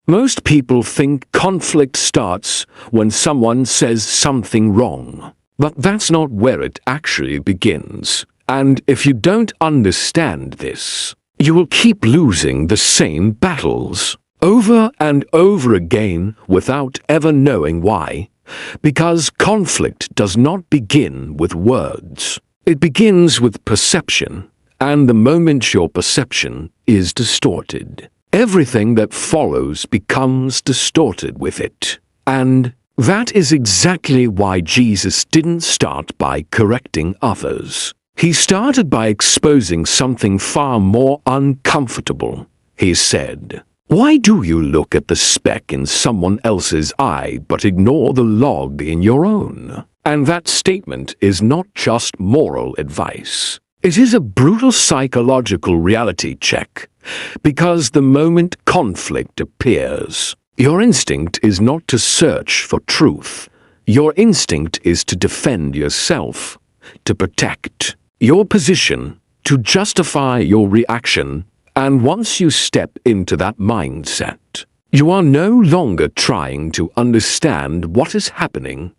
Most people think conflict starts when someone says something wrong. But that's not where it actually begins. And if you don't understand this, you will keep losing the same battles over and over again without ever knowing why. Because conflict does not begin with words. It begins with perception. And the moment your perception is distorted, everything that follows becomes distorted with it. And that is exactly why Jesus didn't start by correcting others. He started by exposing something far more uncomfortable. He said, "Why do you look at the speck in someone else's eye but ignore the log in your own?" And that statement is not just moral advice. It is a brutal psychological reality check, because the moment conflict appears, your instinct is not to search for truth. Your instinct is to defend yourself, to protect your position, to justify your reaction. And once you step into that mindset, you are no longer trying to understand what is happening.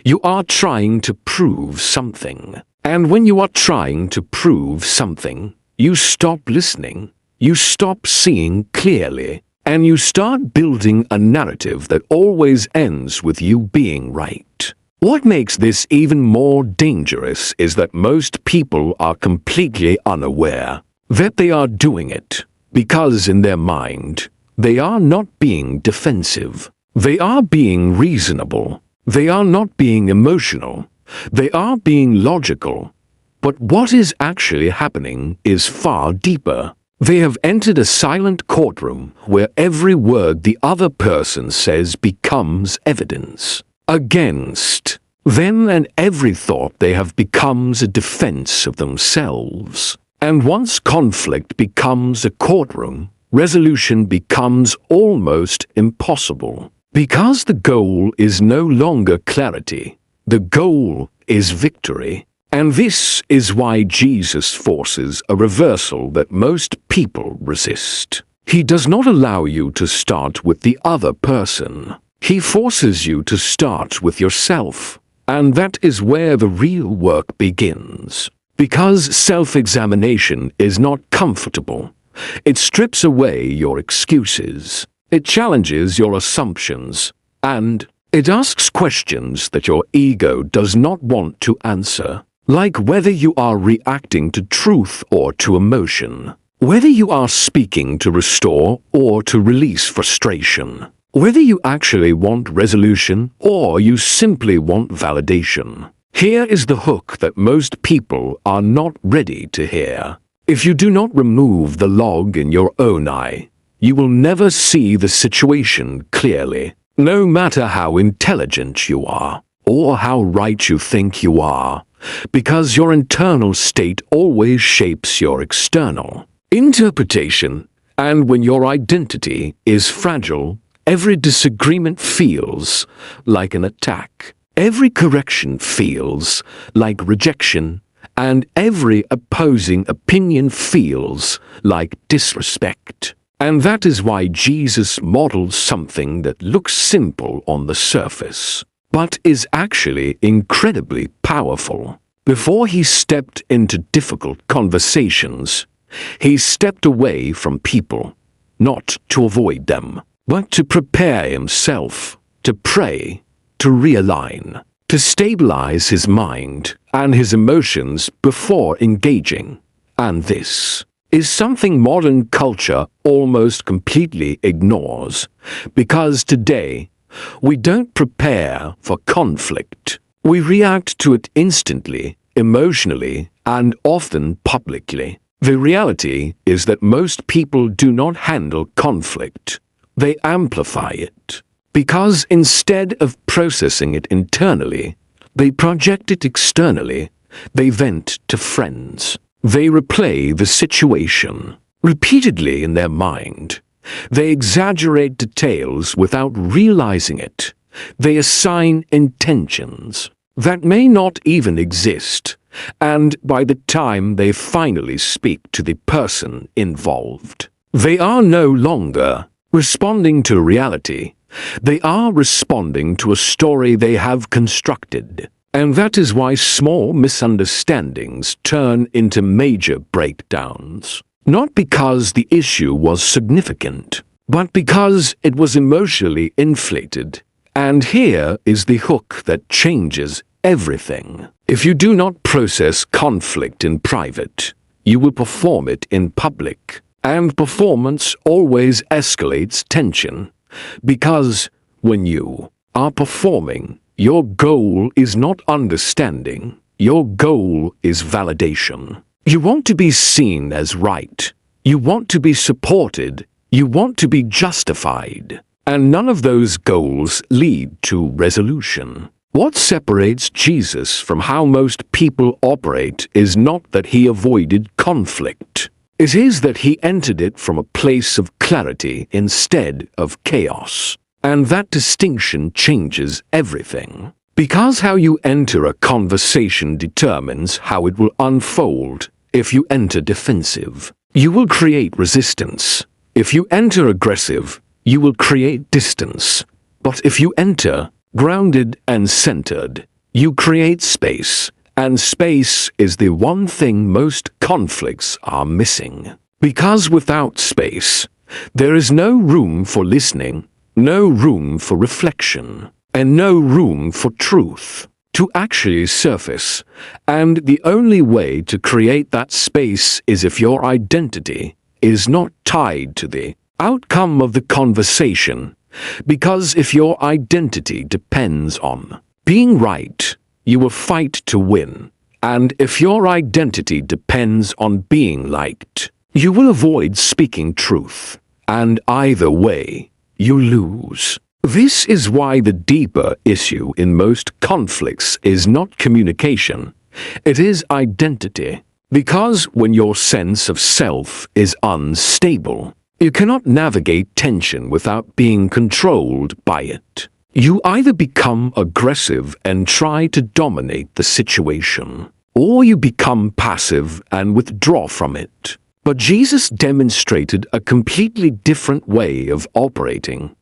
You are trying to prove something. And when you are trying to prove something, you stop listening, you stop seeing clearly, and you start building a narrative that always ends with you being right. What makes this even more dangerous is that most people are completely unaware that they are doing it, because in their mind, they are not being defensive. They are being reasonable. They are not being emotional. They are being logical. But what is actually happening is far deeper. They have entered a silent courtroom where every word the other person says becomes evidence against them, and every thought they have becomes a defense of themselves. And once conflict becomes a courtroom, resolution becomes almost impossible. Because the goal is no longer clarity. The goal is victory. And this is why Jesus forces a reversal that most people resist. He does not allow you to start with the other person. He forces you to start with yourself. And that is where the real work begins. Because self-examination is not comfortable. It strips away your excuses. It challenges your assumptions. And it asks questions that your ego does not want to answer. Like whether you are reacting to truth or to emotion. Whether you are speaking to restore or to release frustration. Whether you actually want resolution or you simply want validation. Here is the hook that most people are not ready to hear. If you do not remove the log in your own eye, you will never see the situation clearly. No matter how intelligent you are, or how right you think you are, because your internal state always shapes your external interpretation. And when your identity is fragile, every disagreement feels like an attack. Every correction feels like rejection, and every opposing opinion feels like disrespect. And that is why Jesus models something that looks simple on the surface, but is actually incredibly powerful. Before he stepped into difficult conversations, he stepped away from people, not to avoid them, but to prepare himself, to pray, to realign, to stabilize his mind and his emotions before engaging. And this is something modern culture almost completely ignores, because today we don't prepare for conflict. We react to it instantly, emotionally, and often publicly. The reality is that most people do not handle conflict. They amplify it. Because instead of processing it internally, they project it externally. They vent to friends. They replay the situation repeatedly in their mind. They exaggerate details without realizing it. They assign intentions that may not even exist, and by the time they finally speak to the person involved, they are no longer responding to reality. They are responding to a story they have constructed. And that is why small misunderstandings turn into major breakdowns. Not because the issue was significant, but because it was emotionally inflated. And here is the hook that changes everything. If you do not process conflict in private, you will perform it in public. And performance always escalates tension, because when you are performing, your goal is not understanding, your goal is validation. You want to be seen as right. You want to be supported. You want to be justified. And none of those goals lead to resolution. What separates Jesus from how most people operate is not that he avoided conflict. It is that he entered it from a place of clarity instead of chaos. And that distinction changes everything. Because how you enter a conversation determines how it will unfold. If you enter defensive, you will create resistance. If you enter aggressive, you will create distance. But if you enter grounded and centered, you create space. And space is the one thing most conflicts are missing. Because without space, there is no room for listening, no room for reflection, and no room for truth to actually surface. And the only way to create that space is if your identity is not tied to the outcome of the conversation. Because if your identity depends on being right, you will fight to win. And if your identity depends on being liked, you will avoid speaking truth. And either way, you lose. This is why the deeper issue in most conflicts is not communication. It is identity. Because when your sense of self is unstable, you cannot navigate tension without being controlled by it. You either become aggressive and try to dominate the situation, or you become passive and withdraw from it. But Jesus demonstrated a completely different way of operating.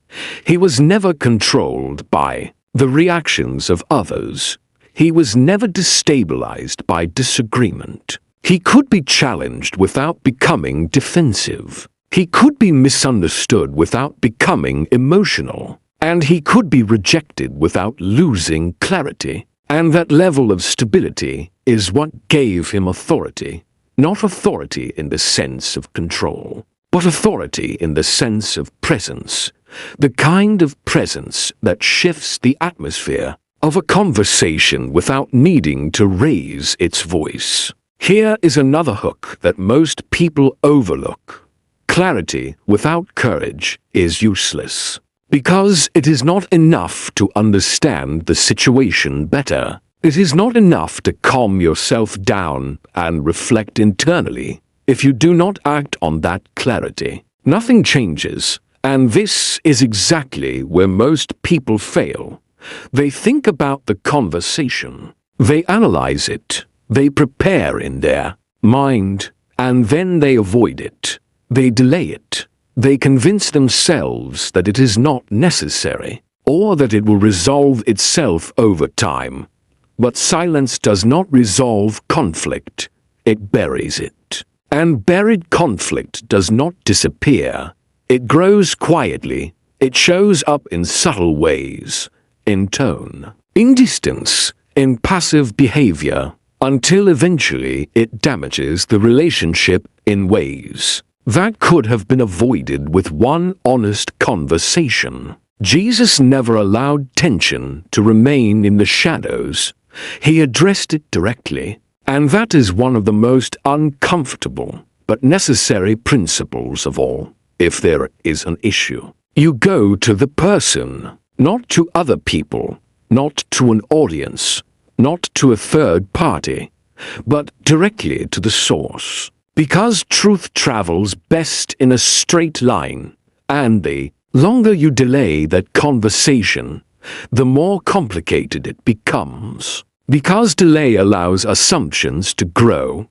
He was never controlled by the reactions of others. He was never destabilized by disagreement. He could be challenged without becoming defensive. He could be misunderstood without becoming emotional. And he could be rejected without losing clarity. And that level of stability is what gave him authority. Not authority in the sense of control, but authority in the sense of presence. The kind of presence that shifts the atmosphere of a conversation without needing to raise its voice. Here is another hook that most people overlook. Clarity without courage is useless. Because it is not enough to understand the situation better. It is not enough to calm yourself down and reflect internally. If you do not act on that clarity, nothing changes. And this is exactly where most people fail. They think about the conversation. They analyze it. They prepare in their mind. And then they avoid it. They delay it. They convince themselves that it is not necessary, or that it will resolve itself over time. But silence does not resolve conflict, it buries it. And buried conflict does not disappear. It grows quietly. It shows up in subtle ways, in tone, in distance, in passive behavior, until eventually it damages the relationship in ways that could have been avoided with one honest conversation. Jesus never allowed tension to remain in the shadows. He addressed it directly, and that is one of the most uncomfortable but necessary principles of all. If there is an issue, you go to the person, not to other people, not to an audience, not to a third party, but directly to the source. Because truth travels best in a straight line, and the longer you delay that conversation, the more complicated it becomes. Because delay allows assumptions to grow,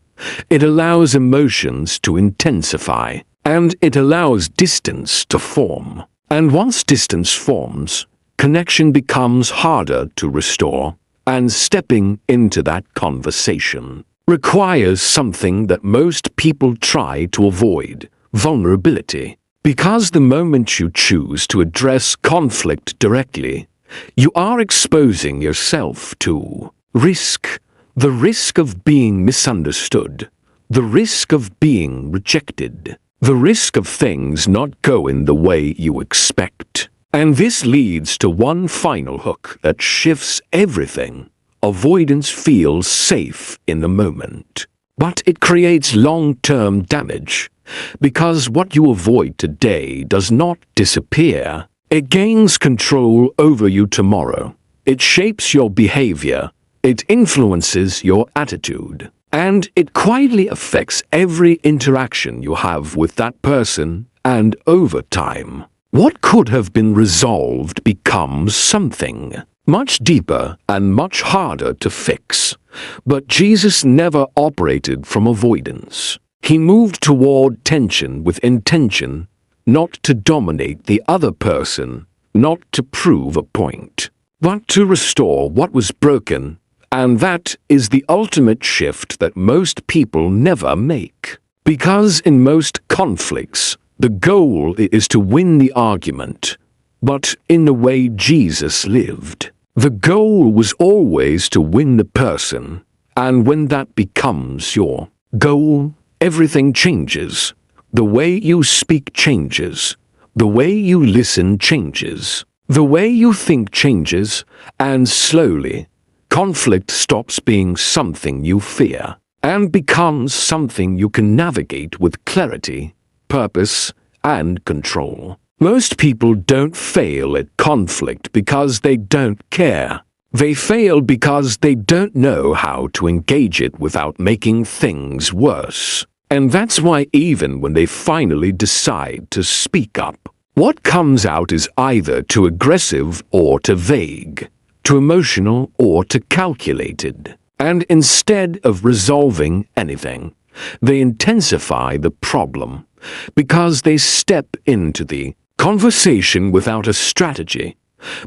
it allows emotions to intensify, and it allows distance to form. And once distance forms, connection becomes harder to restore, and stepping into that conversation requires something that most people try to avoid: vulnerability. Because the moment you choose to address conflict directly, you are exposing yourself to risk. The risk of being misunderstood, the risk of being rejected, the risk of things not going the way you expect. And this leads to one final hook that shifts everything. Avoidance feels safe in the moment, but it creates long-term damage, because what you avoid today does not disappear. It gains control over you tomorrow. It shapes your behavior. It influences your attitude. And it quietly affects every interaction you have with that person, and over time, what could have been resolved becomes something much deeper and much harder to fix. But Jesus never operated from avoidance. He moved toward tension with intention, not to dominate the other person, not to prove a point, but to restore what was broken. And that is the ultimate shift that most people never make. Because in most conflicts, the goal is to win the argument. But in the way Jesus lived, the goal was always to win the person. And when that becomes your goal, everything changes. The way you speak changes. The way you listen changes. The way you think changes, and slowly, conflict stops being something you fear and becomes something you can navigate with clarity, purpose, and control. Most people don't fail at conflict because they don't care. They fail because they don't know how to engage it without making things worse. And that's why even when they finally decide to speak up, what comes out is either too aggressive or too vague, too emotional or too calculated. And instead of resolving anything, they intensify the problem, because they step into the conversation without a strategy.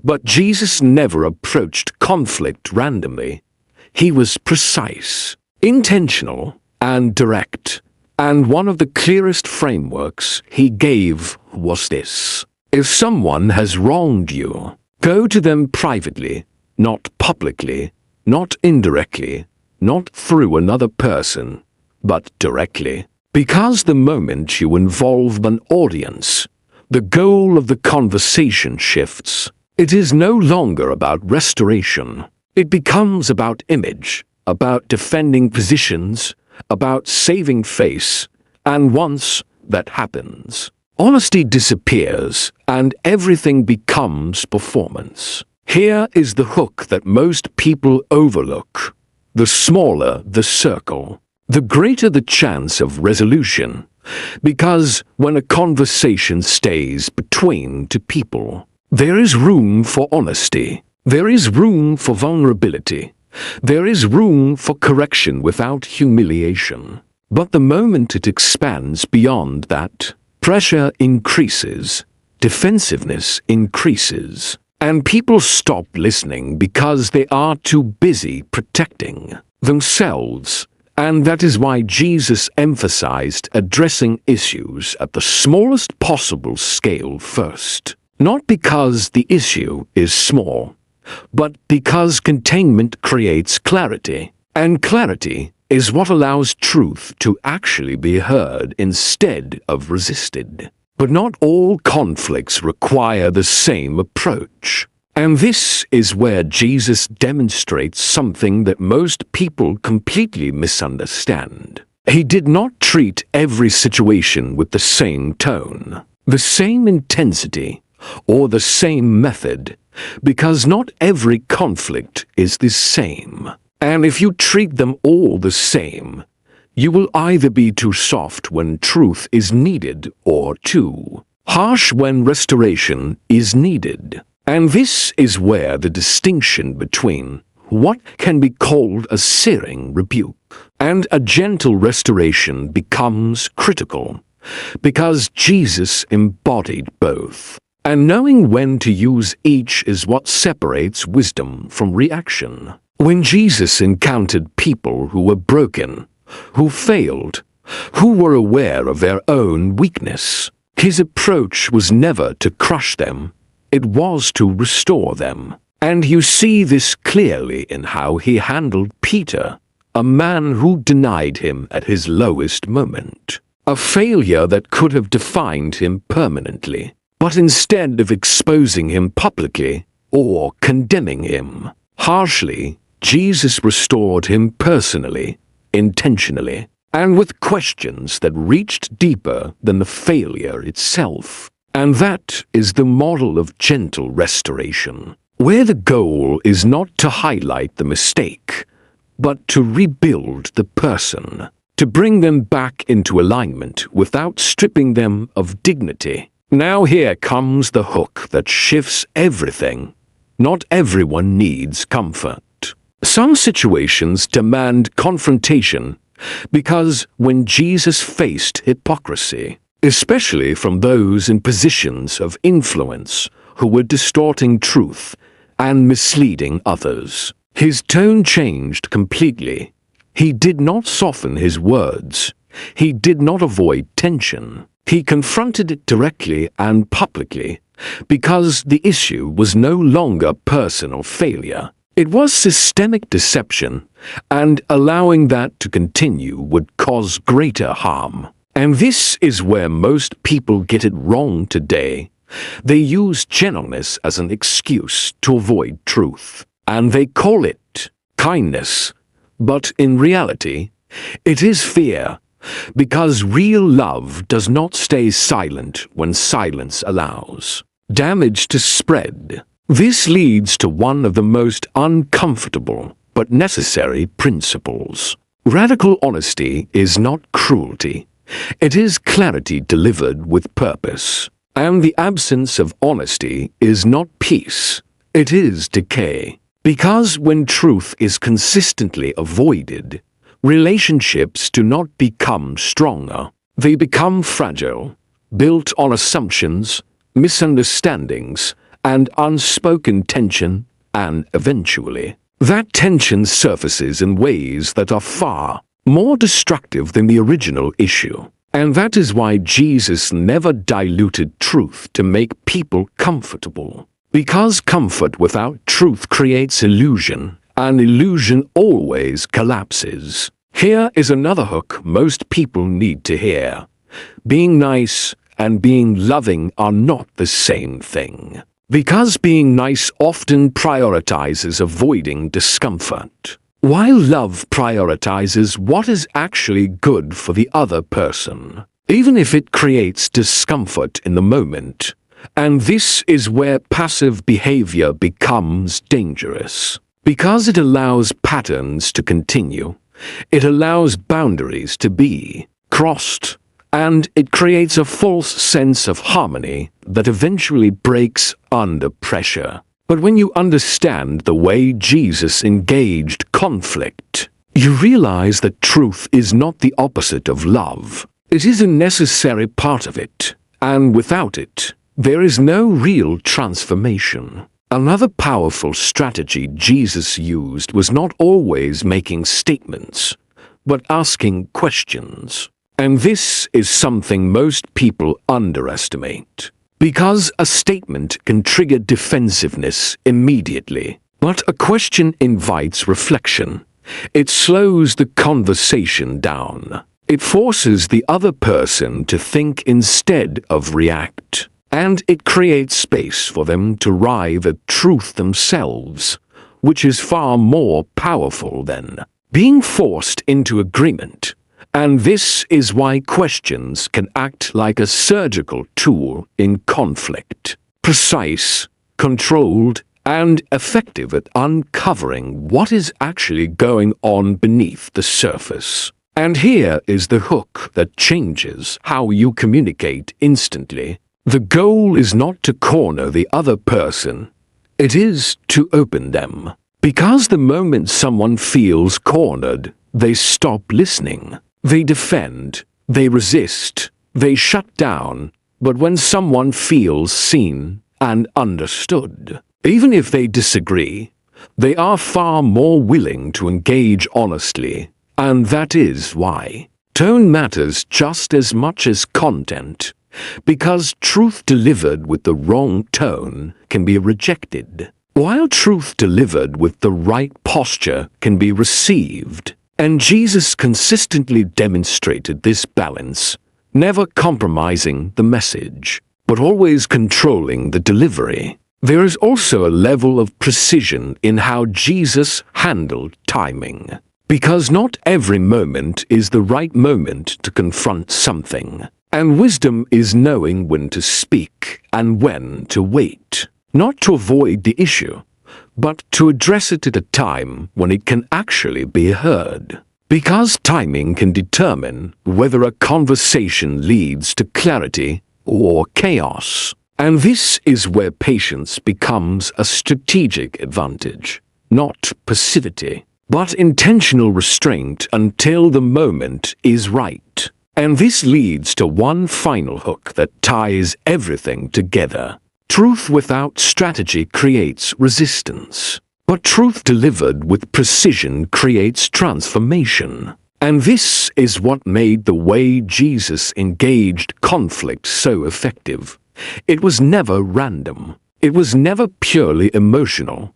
But Jesus never approached conflict randomly. He was precise, intentional, and direct. And one of the clearest frameworks he gave was this: if someone has wronged you, go to them privately, not publicly, not indirectly, not through another person, but directly. Because the moment you involve an audience, the goal of the conversation shifts. It is no longer about restoration. It becomes about image, about defending positions, about saving face. And once that happens, honesty disappears and everything becomes performance. Here is the hook that most people overlook. The smaller the circle, the greater the chance of resolution. Because when a conversation stays between two people, there is room for honesty. There is room for vulnerability. There is room for correction without humiliation. But the moment it expands beyond that, pressure increases, defensiveness increases, and people stop listening because they are too busy protecting themselves. And that is why Jesus emphasized addressing issues at the smallest possible scale first. Not because the issue is small, but because containment creates clarity. And clarity is what allows truth to actually be heard instead of resisted. But not all conflicts require the same approach. And this is where Jesus demonstrates something that most people completely misunderstand. He did not treat every situation with the same tone, the same intensity, or the same method, because not every conflict is the same. And if you treat them all the same, you will either be too soft when truth is needed or too harsh when restoration is needed. And this is where the distinction between what can be called a searing rebuke and a gentle restoration becomes critical. because Jesus embodied both. And knowing when to use each is what separates wisdom from reaction. When Jesus encountered people who were broken, who failed, who were aware of their own weakness, his approach was never to crush them, it was to restore them. And you see this clearly in how he handled Peter, a man who denied him at his lowest moment, a failure that could have defined him permanently. But instead of exposing him publicly or condemning him harshly, Jesus restored him personally, intentionally, and with questions that reached deeper than the failure itself. And that is the model of gentle restoration, where the goal is not to highlight the mistake, but to rebuild the person, to bring them back into alignment without stripping them of dignity. Now here comes the hook that shifts everything. Not everyone needs comfort. Some situations demand confrontation, because when Jesus faced hypocrisy, especially from those in positions of influence who were distorting truth and misleading others, his tone changed completely. He did not soften his words. He did not avoid tension. He confronted it directly and publicly, because the issue was no longer personal failure. It was systemic deception, and allowing that to continue would cause greater harm. And this is where most people get it wrong today. They use gentleness as an excuse to avoid truth, and they call it kindness. But in reality, it is fear. Because real love does not stay silent when silence allows damage to spread. This leads to one of the most uncomfortable but necessary principles. Radical honesty is not cruelty. It is clarity delivered with purpose. And the absence of honesty is not peace. It is decay. Because when truth is consistently avoided, relationships do not become stronger. They become fragile, built on assumptions, misunderstandings, and unspoken tension, and eventually, that tension surfaces in ways that are far more destructive than the original issue. And that is why Jesus never diluted truth to make people comfortable. Because comfort without truth creates illusion, and illusion always collapses. Here is another hook most people need to hear. Being nice and being loving are not the same thing. Because being nice often prioritizes avoiding discomfort, while love prioritizes what is actually good for the other person, even if it creates discomfort in the moment. And this is where passive behavior becomes dangerous. Because it allows patterns to continue, it allows boundaries to be crossed, and it creates a false sense of harmony that eventually breaks under pressure. But when you understand the way Jesus engaged conflict, you realize that truth is not the opposite of love. It is a necessary part of it, and without it, there is no real transformation. Another powerful strategy Jesus used was not always making statements, but asking questions. And this is something most people underestimate. Because a statement can trigger defensiveness immediately, but a question invites reflection. It slows the conversation down. It forces the other person to think instead of react. And it creates space for them to arrive at truth themselves, which is far more powerful than being forced into agreement. And this is why questions can act like a surgical tool in conflict. Precise, controlled, and effective at uncovering what is actually going on beneath the surface. And here is the hook that changes how you communicate instantly. The goal is not to corner the other person. It is to open them. Because the moment someone feels cornered, they stop listening. They defend, they resist, they shut down. But when someone feels seen and understood, even if they disagree, they are far more willing to engage honestly. And that is why tone matters just as much as content, because truth delivered with the wrong tone can be rejected, while truth delivered with the right posture can be received. And Jesus consistently demonstrated this balance, never compromising the message, but always controlling the delivery. There is also a level of precision in how Jesus handled timing, because not every moment is the right moment to confront something. And wisdom is knowing when to speak and when to wait, not to avoid the issue, but to address it at a time when it can actually be heard. Because timing can determine whether a conversation leads to clarity or chaos. And this is where patience becomes a strategic advantage, not passivity, but intentional restraint until the moment is right. And this leads to one final hook that ties everything together. Truth without strategy creates resistance, but truth delivered with precision creates transformation. And this is what made the way Jesus engaged conflict so effective. It was never random. It was never purely emotional.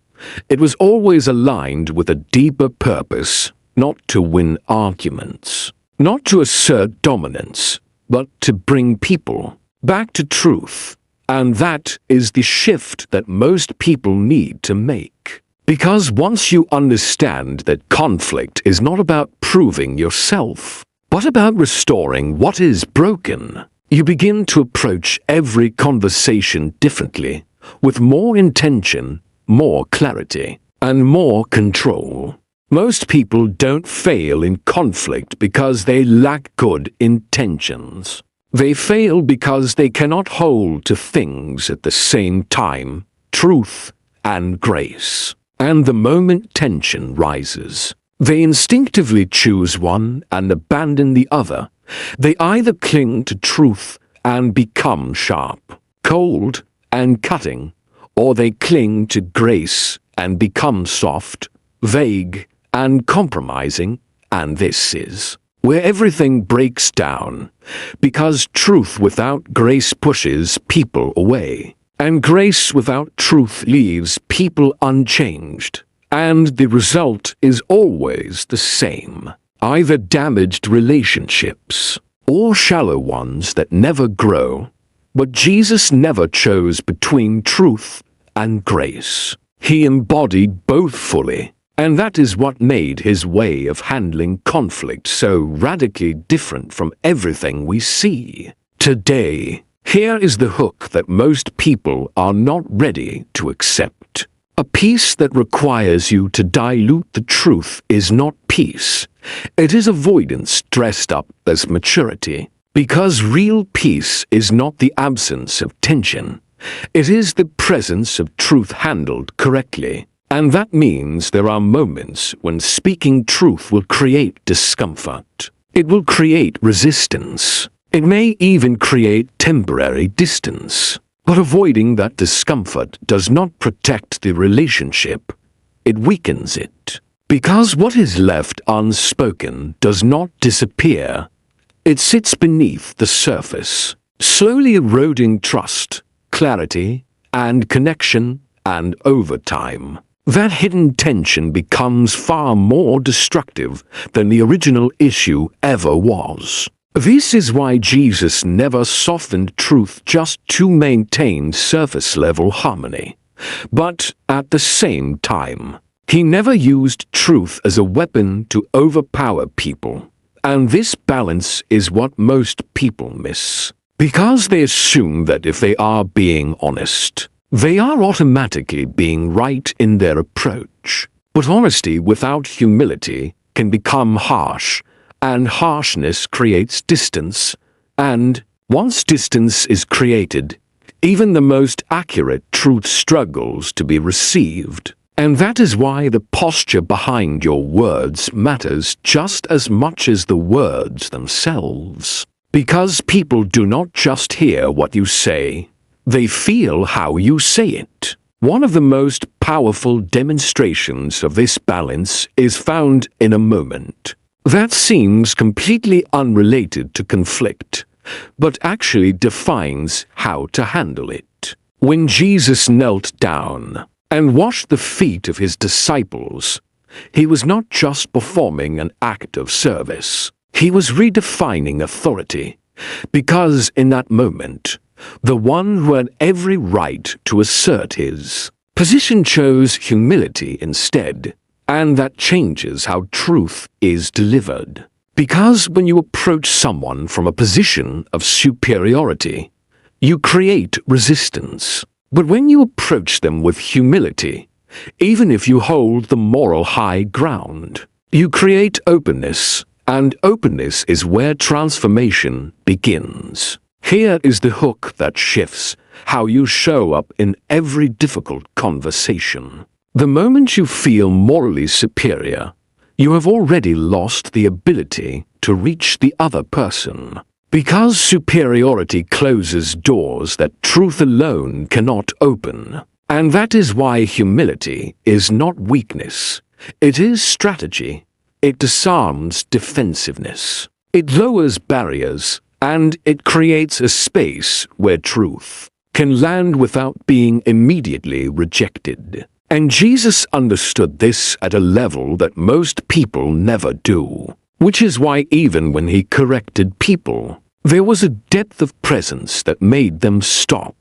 It was always aligned with a deeper purpose, not to win arguments, not to assert dominance, but to bring people back to truth. And that is the shift that most people need to make. Because once you understand that conflict is not about proving yourself, but about restoring what is broken, you begin to approach every conversation differently, with more intention, more clarity, and more control. Most people don't fail in conflict because they lack good intentions. They fail because they cannot hold to things at the same time, truth and grace. And the moment tension rises, they instinctively choose one and abandon the other. They either cling to truth and become sharp, cold, and cutting, or they cling to grace and become soft, vague, and compromising. And this is where everything breaks down, because truth without grace pushes people away, and grace without truth leaves people unchanged. And the result is always the same: either damaged relationships or shallow ones that never grow. But Jesus never chose between truth and grace. He embodied both fully. And that is what made his way of handling conflict so radically different from everything we see today. Here is the hook that most people are not ready to accept. A peace that requires you to dilute the truth is not peace. It is avoidance dressed up as maturity. Because real peace is not the absence of tension. It is the presence of truth handled correctly. And that means there are moments when speaking truth will create discomfort. It will create resistance. It may even create temporary distance. But avoiding that discomfort does not protect the relationship. It weakens it. Because what is left unspoken does not disappear. It sits beneath the surface, slowly eroding trust, clarity, and connection, and over time, that hidden tension becomes far more destructive than the original issue ever was. This is why Jesus never softened truth just to maintain surface-level harmony. But at the same time, he never used truth as a weapon to overpower people. And this balance is what most people miss. Because they assume that if they are being honest, they are automatically being right in their approach. But honesty without humility can become harsh, and harshness creates distance. And once distance is created, even the most accurate truth struggles to be received. And that is why the posture behind your words matters just as much as the words themselves. Because people do not just hear what you say, they feel how you say it. One of the most powerful demonstrations of this balance is found in a moment that seems completely unrelated to conflict, but actually defines how to handle it. When Jesus knelt down and washed the feet of his disciples, he was not just performing an act of service. He was redefining authority, because in that moment, the one who had every right to assert his position chose humility instead, and that changes how truth is delivered. Because when you approach someone from a position of superiority, you create resistance. But when you approach them with humility, even if you hold the moral high ground, you create openness, and openness is where transformation begins. Here is the hook that shifts how you show up in every difficult conversation. The moment you feel morally superior, you have already lost the ability to reach the other person. Because superiority closes doors that truth alone cannot open. And that is why humility is not weakness. It is strategy. It disarms defensiveness. It lowers barriers, and it creates a space where truth can land without being immediately rejected. And Jesus understood this at a level that most people never do. Which is why even when he corrected people, there was a depth of presence that made them stop,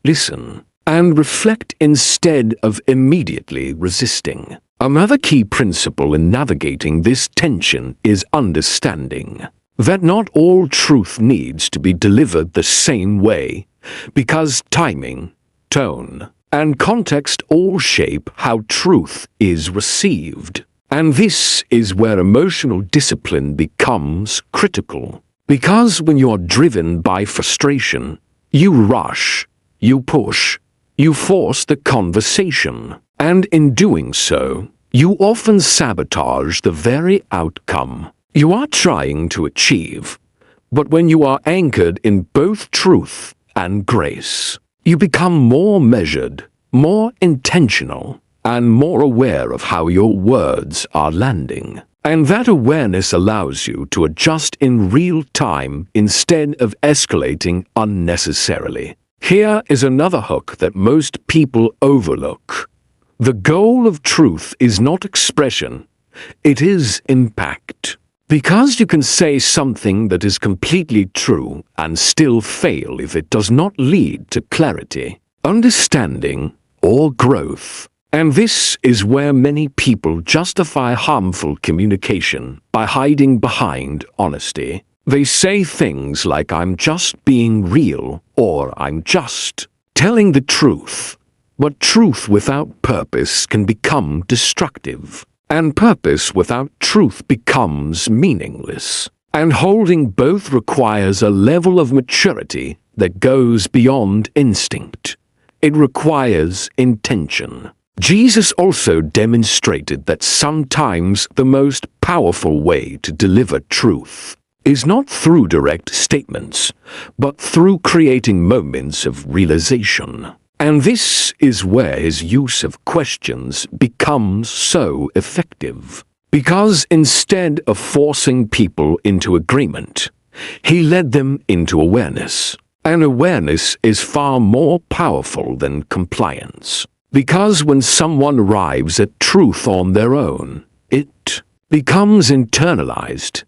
listen, and reflect instead of immediately resisting. Another key principle in navigating this tension is understanding that not all truth needs to be delivered the same way, because timing, tone, and context all shape how truth is received. And this is where emotional discipline becomes critical. Because when you are driven by frustration, you rush, you push, you force the conversation. And in doing so, you often sabotage the very outcome you are trying to achieve. But when you are anchored in both truth and grace, you become more measured, more intentional, and more aware of how your words are landing. And that awareness allows you to adjust in real time instead of escalating unnecessarily. Here is another hook that most people overlook. The goal of truth is not expression, it is impact. Because you can say something that is completely true and still fail if it does not lead to clarity, understanding, or growth. And this is where many people justify harmful communication by hiding behind honesty. They say things like, "I'm just being real," or "I'm just telling the truth." But truth without purpose can become destructive. And purpose without truth becomes meaningless. And holding both requires a level of maturity that goes beyond instinct. It requires intention. Jesus also demonstrated that sometimes the most powerful way to deliver truth is not through direct statements, but through creating moments of realization. And this is where his use of questions becomes so effective. Because instead of forcing people into agreement, he led them into awareness. And awareness is far more powerful than compliance. Because when someone arrives at truth on their own, it becomes internalized.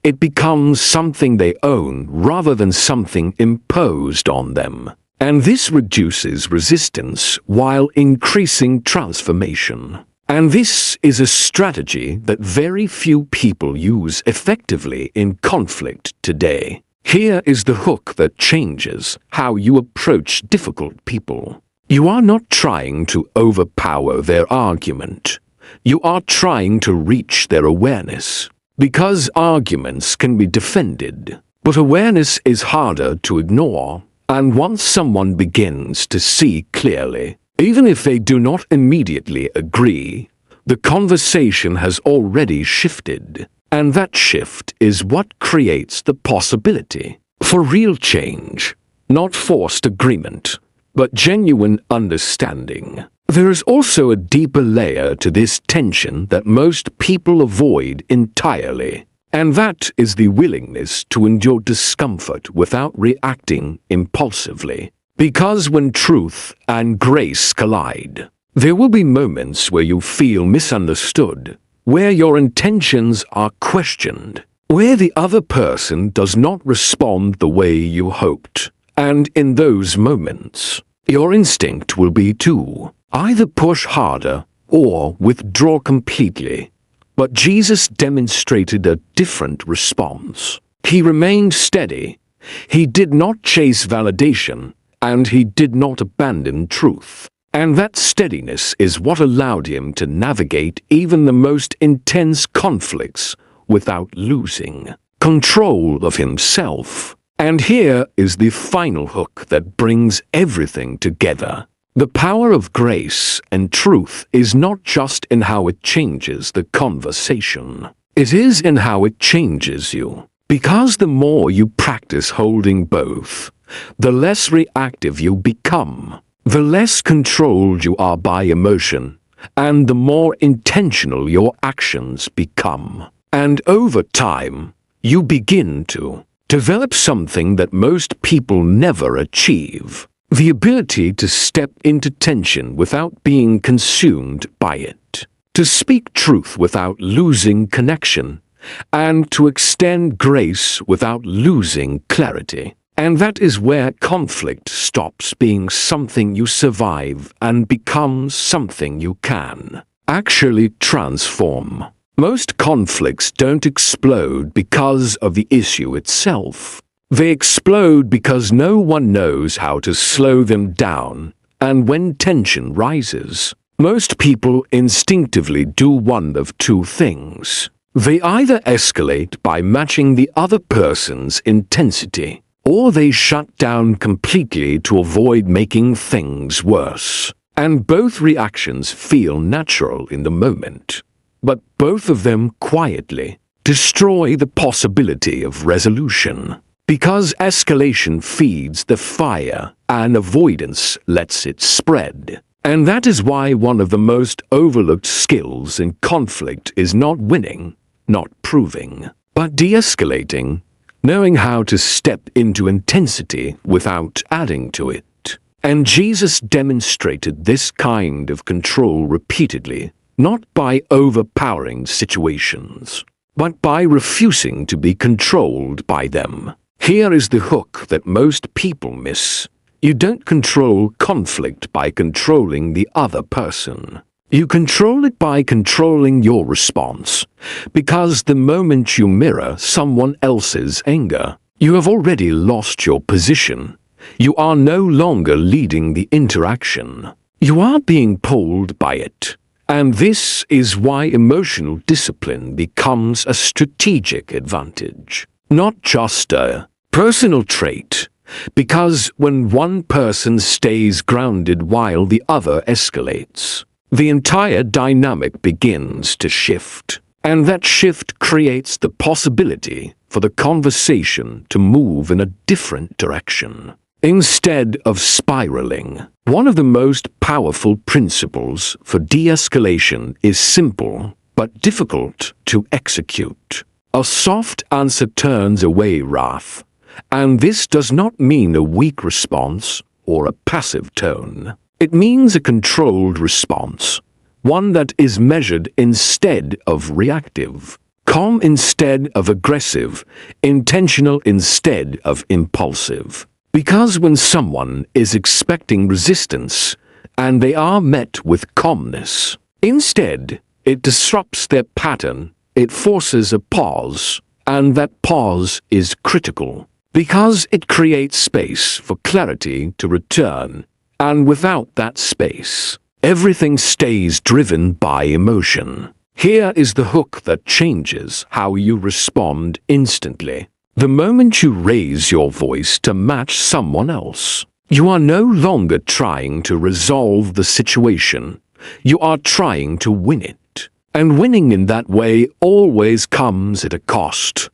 It becomes something they own rather than something imposed on them. And this reduces resistance while increasing transformation. And this is a strategy that very few people use effectively in conflict today. Here is the hook that changes how you approach difficult people. You are not trying to overpower their argument. You are trying to reach their awareness. Because arguments can be defended, but awareness is harder to ignore. And once someone begins to see clearly, even if they do not immediately agree, the conversation has already shifted. And that shift is what creates the possibility for real change, not forced agreement, but genuine understanding. There is also a deeper layer to this tension that most people avoid entirely, and that is the willingness to endure discomfort without reacting impulsively. Because when truth and grace collide, there will be moments where you feel misunderstood, where your intentions are questioned, where the other person does not respond the way you hoped. And in those moments, your instinct will be to either push harder or withdraw completely. But Jesus demonstrated a different response. He remained steady. He did not chase validation, and he did not abandon truth. And that steadiness is what allowed him to navigate even the most intense conflicts without losing control of himself. And here is the final hook that brings everything together. The power of grace and truth is not just in how it changes the conversation. It is in how it changes you. Because the more you practice holding both, the less reactive you become, the less controlled you are by emotion, and the more intentional your actions become. And over time, you begin to develop something that most people never achieve: the ability to step into tension without being consumed by it, to speak truth without losing connection, and to extend grace without losing clarity. And that is where conflict stops being something you survive and becomes something you can actually transform. Most conflicts don't explode because of the issue itself. They explode because no one knows how to slow them down, and when tension rises, most people instinctively do one of two things. They either escalate by matching the other person's intensity, or they shut down completely to avoid making things worse. And both reactions feel natural in the moment, but both of them quietly destroy the possibility of resolution. Because escalation feeds the fire and avoidance lets it spread. And that is why one of the most overlooked skills in conflict is not winning, not proving, but de-escalating, knowing how to step into intensity without adding to it. And Jesus demonstrated this kind of control repeatedly, not by overpowering situations, but by refusing to be controlled by them. Here is the hook that most people miss. You don't control conflict by controlling the other person. You control it by controlling your response, because the moment you mirror someone else's anger, you have already lost your position. You are no longer leading the interaction. You are being pulled by it. And this is why emotional discipline becomes a strategic advantage, not just a personal trait. Because when one person stays grounded while the other escalates, the entire dynamic begins to shift. And that shift creates the possibility for the conversation to move in a different direction, instead of spiraling. One of the most powerful principles for de-escalation is simple, but difficult to execute. A soft answer turns away wrath, and this does not mean a weak response or a passive tone. It means a controlled response, one that is measured instead of reactive, calm instead of aggressive, intentional instead of impulsive. Because when someone is expecting resistance and they are met with calmness, instead, it disrupts their pattern, it forces a pause, and that pause is critical, because it creates space for clarity to return. And without that space, everything stays driven by emotion. Here is the hook that changes how you respond instantly. The moment you raise your voice to match someone else, you are no longer trying to resolve the situation. You are trying to win it. And winning in that way always comes at a cost.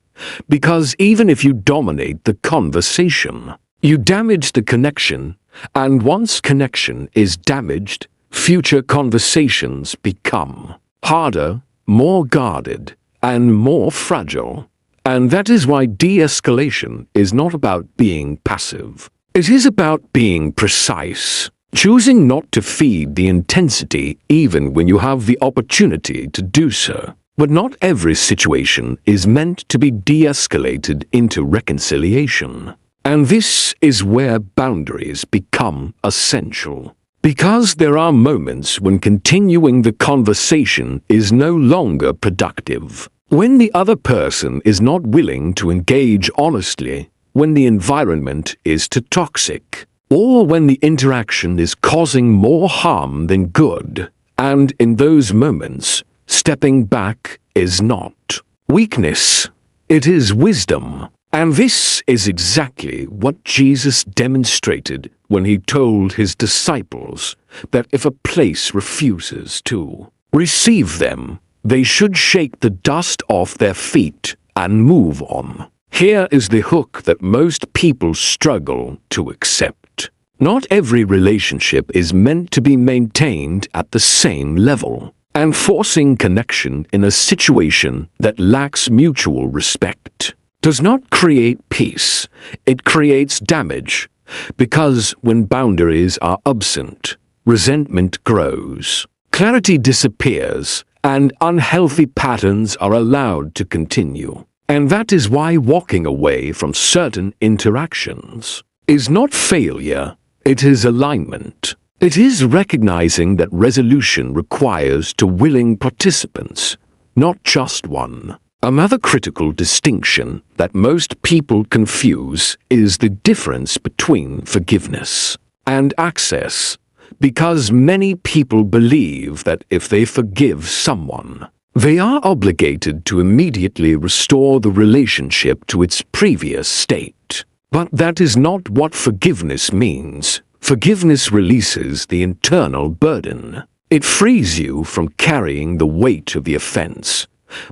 Because even if you dominate the conversation, you damage the connection, and once connection is damaged, future conversations become harder, more guarded, and more fragile. And that is why de-escalation is not about being passive. It is about being precise, choosing not to feed the intensity even when you have the opportunity to do so. But not every situation is meant to be de-escalated into reconciliation. And this is where boundaries become essential. Because there are moments when continuing the conversation is no longer productive. When the other person is not willing to engage honestly, when the environment is too toxic, or when the interaction is causing more harm than good. And in those moments, stepping back is not weakness, it is wisdom. And this is exactly what Jesus demonstrated when he told his disciples that if a place refuses to receive them, they should shake the dust off their feet and move on. Here is the hook that most people struggle to accept. Not every relationship is meant to be maintained at the same level, and forcing connection in a situation that lacks mutual respect does not create peace, it creates damage, because when boundaries are absent, resentment grows, clarity disappears, and unhealthy patterns are allowed to continue. And that is why walking away from certain interactions is not failure, it is alignment. It is recognizing that resolution requires two willing participants, not just one. Another critical distinction that most people confuse is the difference between forgiveness and access, because many people believe that if they forgive someone, they are obligated to immediately restore the relationship to its previous state. But that is not what forgiveness means. Forgiveness releases the internal burden. It frees you from carrying the weight of the offense.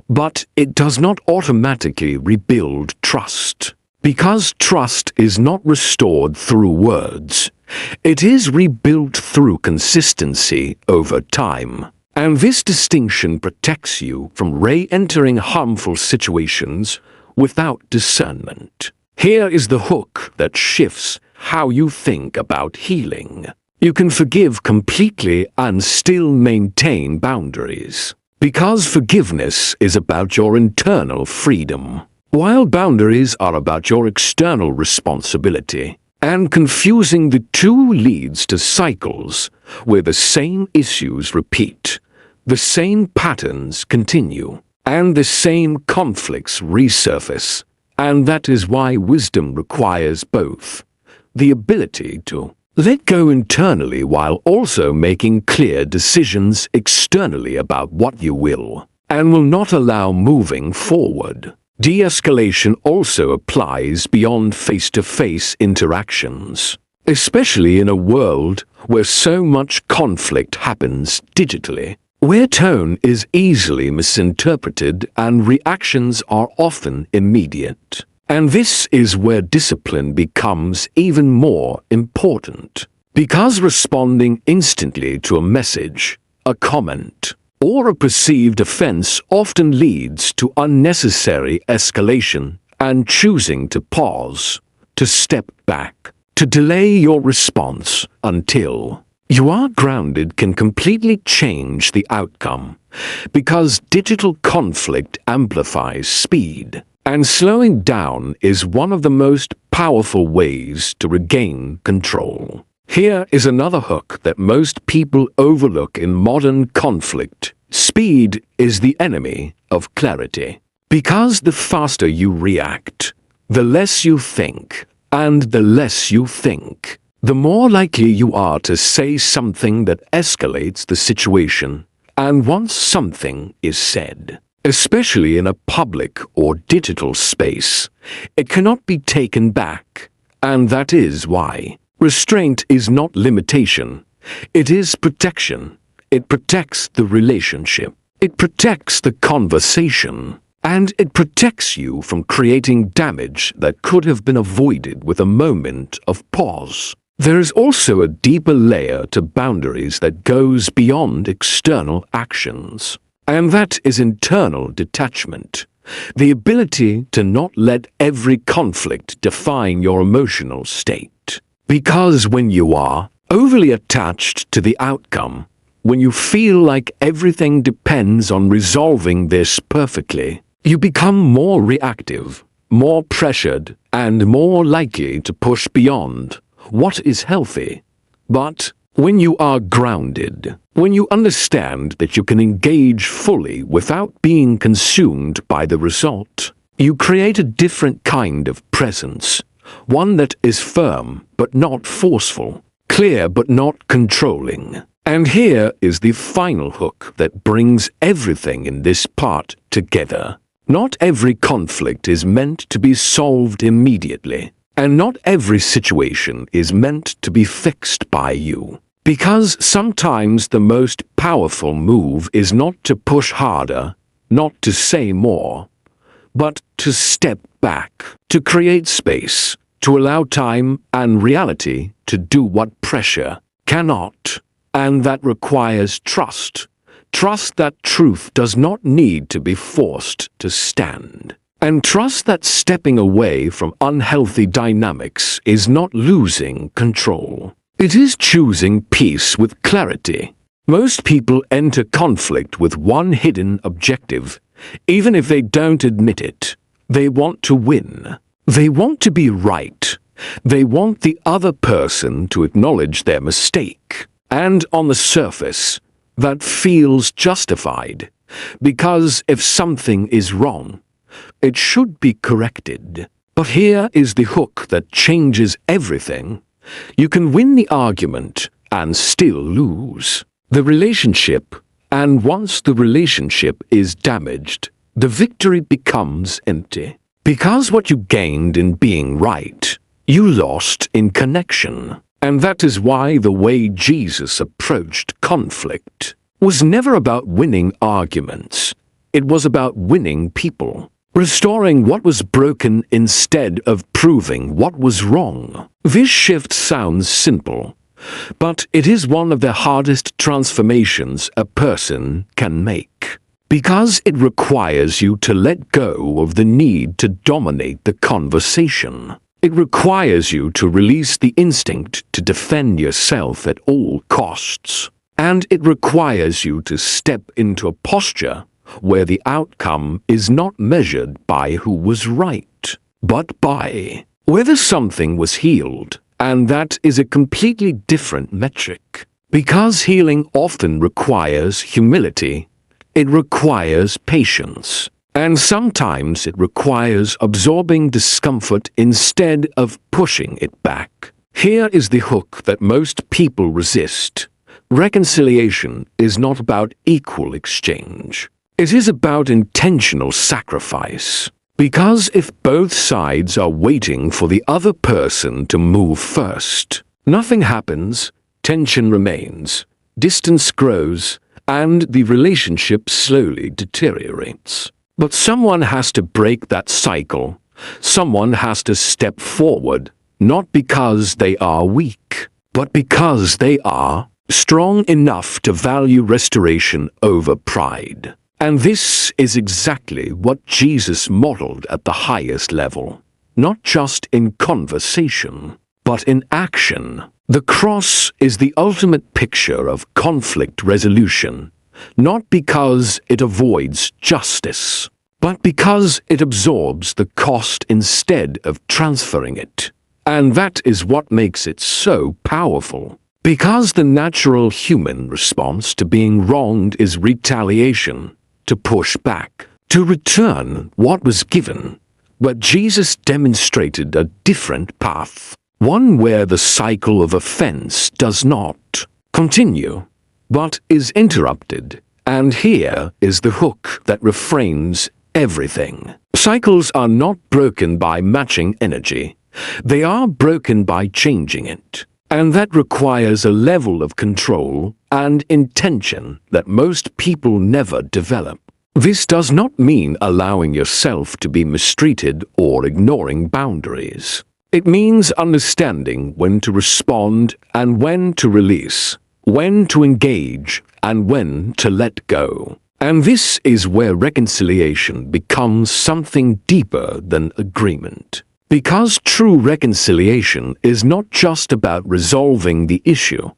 But it does not automatically rebuild trust. Because trust is not restored through words. It is rebuilt through consistency over time. And this distinction protects you from re-entering harmful situations without discernment. Here is the hook that shifts how you think about healing. You can forgive completely and still maintain boundaries. Because forgiveness is about your internal freedom, while boundaries are about your external responsibility. And confusing the two leads to cycles where the same issues repeat, the same patterns continue, and the same conflicts resurface. And that is why wisdom requires both. The ability to let go internally while also making clear decisions externally about what you will and will not allow moving forward. De-escalation also applies beyond face-to-face interactions, especially in a world where so much conflict happens digitally, where tone is easily misinterpreted and reactions are often immediate. And this is where discipline becomes even more important. Because responding instantly to a message, a comment, or a perceived offense often leads to unnecessary escalation, and choosing to pause, to step back, to delay your response until you are grounded can completely change the outcome. Because digital conflict amplifies speed. And slowing down is one of the most powerful ways to regain control. Here is another hook that most people overlook in modern conflict. Speed is the enemy of clarity. Because the faster you react, the less you think, and the less you think, the more likely you are to say something that escalates the situation. And once something is said, especially in a public or digital space, it cannot be taken back. And that is why restraint is not limitation, it is protection. It protects the relationship. It protects the conversation, and it protects you from creating damage that could have been avoided with a moment of pause. There is also a deeper layer to boundaries that goes beyond external actions, and that is internal detachment. The ability to not let every conflict define your emotional state. Because when you are overly attached to the outcome, when you feel like everything depends on resolving this perfectly, you become more reactive, more pressured, and more likely to push beyond what is healthy. But when you are grounded, when you understand that you can engage fully without being consumed by the result, you create a different kind of presence, one that is firm but not forceful, clear but not controlling. And here is the final hook that brings everything in this part together. Not every conflict is meant to be solved immediately, and not every situation is meant to be fixed by you. Because sometimes the most powerful move is not to push harder, not to say more, but to step back, to create space, to allow time and reality to do what pressure cannot. And that requires trust. Trust that truth does not need to be forced to stand. And trust that stepping away from unhealthy dynamics is not losing control. It is choosing peace with clarity. Most people enter conflict with one hidden objective, even if they don't admit it. They want to win. They want to be right. They want the other person to acknowledge their mistake. And on the surface, that feels justified, because if something is wrong, it should be corrected. But here is the hook that changes everything. You can win the argument and still lose the relationship, and once the relationship is damaged, the victory becomes empty. Because what you gained in being right, you lost in connection. And that is why the way Jesus approached conflict was never about winning arguments. It was about winning people, restoring what was broken instead of proving what was wrong. This shift sounds simple, but it is one of the hardest transformations a person can make. Because it requires you to let go of the need to dominate the conversation. It requires you to release the instinct to defend yourself at all costs. And it requires you to step into a posture where the outcome is not measured by who was right, but by whether something was healed. And that is a completely different metric. Because healing often requires humility, it requires patience. And sometimes it requires absorbing discomfort instead of pushing it back. Here is the hook that most people resist. Reconciliation is not about equal exchange. It is about intentional sacrifice. Because if both sides are waiting for the other person to move first, nothing happens, tension remains, distance grows, and the relationship slowly deteriorates. But someone has to break that cycle. Someone has to step forward, not because they are weak, but because they are strong enough to value restoration over pride. And this is exactly what Jesus modeled at the highest level, not just in conversation, but in action. The cross is the ultimate picture of conflict resolution, not because it avoids justice, but because it absorbs the cost instead of transferring it. And that is what makes it so powerful. Because the natural human response to being wronged is retaliation, to push back, to return what was given. But Jesus demonstrated a different path, one where the cycle of offense does not continue, but is interrupted. And here is the hook that reframes everything. Cycles are not broken by matching energy. They are broken by changing it. And that requires a level of control and intention that most people never develop. This does not mean allowing yourself to be mistreated or ignoring boundaries. It means understanding when to respond and when to release, when to engage and when to let go. And this is where reconciliation becomes something deeper than agreement. Because true reconciliation is not just about resolving the issue,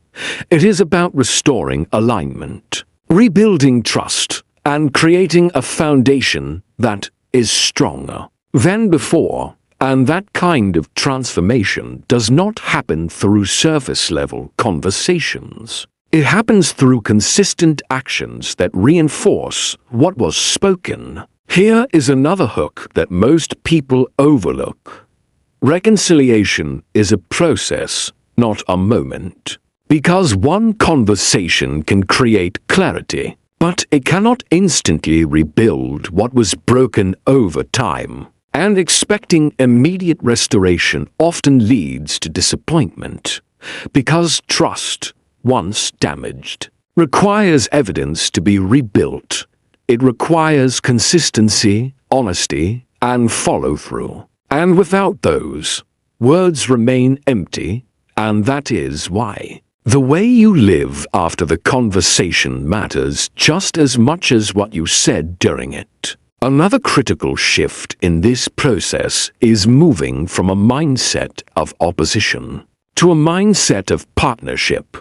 it is about restoring alignment, rebuilding trust, and creating a foundation that is stronger than before. And that kind of transformation does not happen through surface-level conversations. It happens through consistent actions that reinforce what was spoken. Here is another hook that most people overlook. Reconciliation is a process, not a moment. Because one conversation can create clarity, but it cannot instantly rebuild what was broken over time. And expecting immediate restoration often leads to disappointment. Because trust, once damaged, requires evidence to be rebuilt. It requires consistency, honesty, and follow-through. And without those, words remain empty, and that is why. The way you live after the conversation matters just as much as what you said during it. Another critical shift in this process is moving from a mindset of opposition to a mindset of partnership.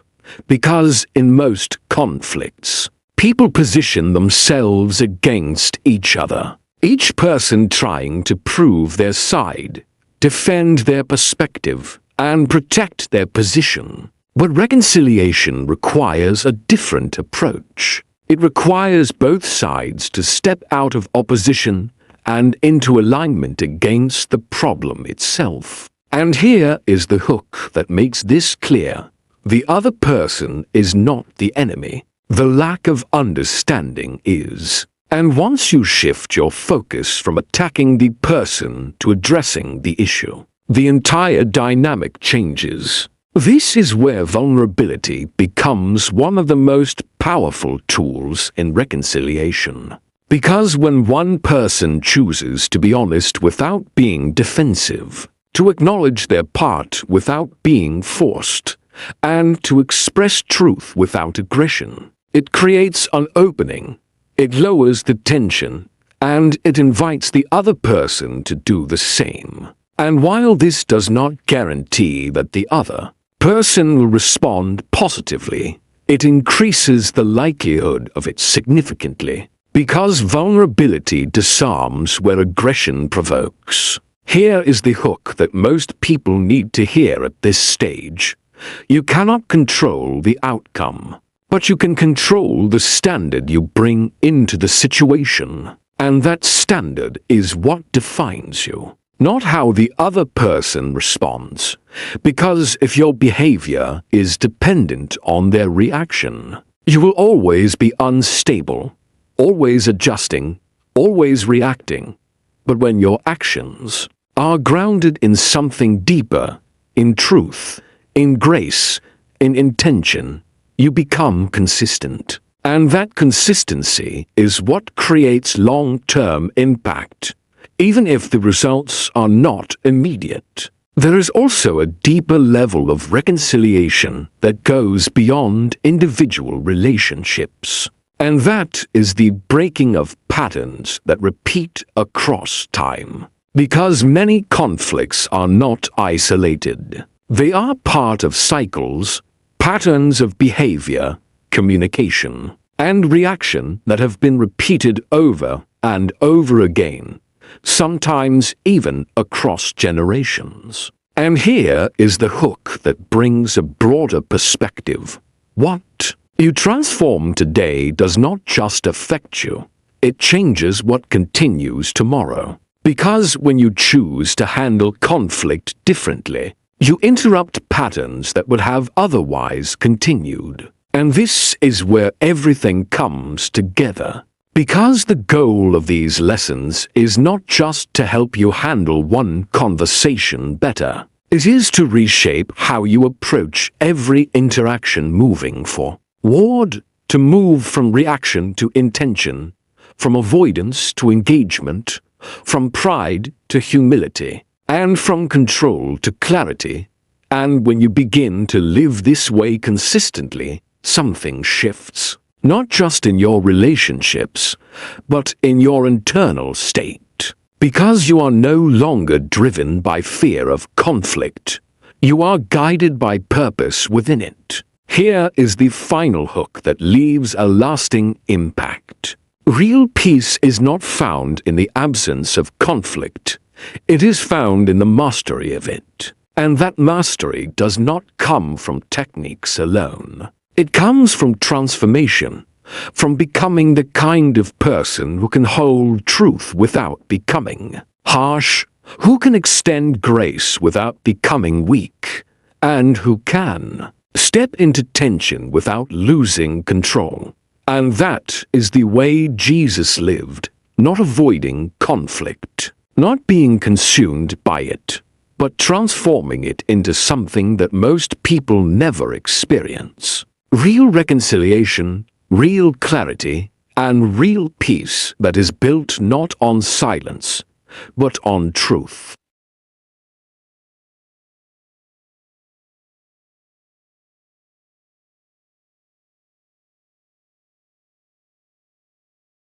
Because in most conflicts, people position themselves against each other, each person trying to prove their side, defend their perspective, and protect their position. But reconciliation requires a different approach. It requires both sides to step out of opposition and into alignment against the problem itself. And here is the hook that makes this clear. The other person is not the enemy. The lack of understanding is. And once you shift your focus from attacking the person to addressing the issue, the entire dynamic changes. This is where vulnerability becomes one of the most powerful tools in reconciliation. Because when one person chooses to be honest without being defensive, to acknowledge their part without being forced, and to express truth without aggression, it creates an opening, it lowers the tension, and it invites the other person to do the same. And while this does not guarantee that the other person will respond positively, it increases the likelihood of it significantly. Because vulnerability disarms where aggression provokes. Here is the hook that most people need to hear at this stage. You cannot control the outcome, but you can control the standard you bring into the situation. And that standard is what defines you, not how the other person responds. Because if your behavior is dependent on their reaction, you will always be unstable, always adjusting, always reacting. But when your actions are grounded in something deeper, in truth, in grace, in intention, you become consistent. And that consistency is what creates long-term impact, even if the results are not immediate. There is also a deeper level of reconciliation that goes beyond individual relationships. And that is the breaking of patterns that repeat across time. Because many conflicts are not isolated. They are part of cycles, patterns of behavior, communication, and reaction that have been repeated over and over again, sometimes even across generations. And here is the hook that brings a broader perspective. What you transform today does not just affect you, it changes what continues tomorrow. Because when you choose to handle conflict differently, you interrupt patterns that would have otherwise continued. And this is where everything comes together. Because the goal of these lessons is not just to help you handle one conversation better. It is to reshape how you approach every interaction, moving forward, to move from reaction to intention, from avoidance to engagement, from pride to humility, and from control to clarity. And when you begin to live this way consistently, something shifts, not just in your relationships, but in your internal state. Because you are no longer driven by fear of conflict, you are guided by purpose within it. Here is the final hook that leaves a lasting impact. Real peace is not found in the absence of conflict. It is found in the mastery of it. And that mastery does not come from techniques alone. It comes from transformation, from becoming the kind of person who can hold truth without becoming harsh, who can extend grace without becoming weak, and who can step into tension without losing control. And that is the way Jesus lived, not avoiding conflict, not being consumed by it, but transforming it into something that most people never experience. Real reconciliation, real clarity, and real peace that is built not on silence, but on truth.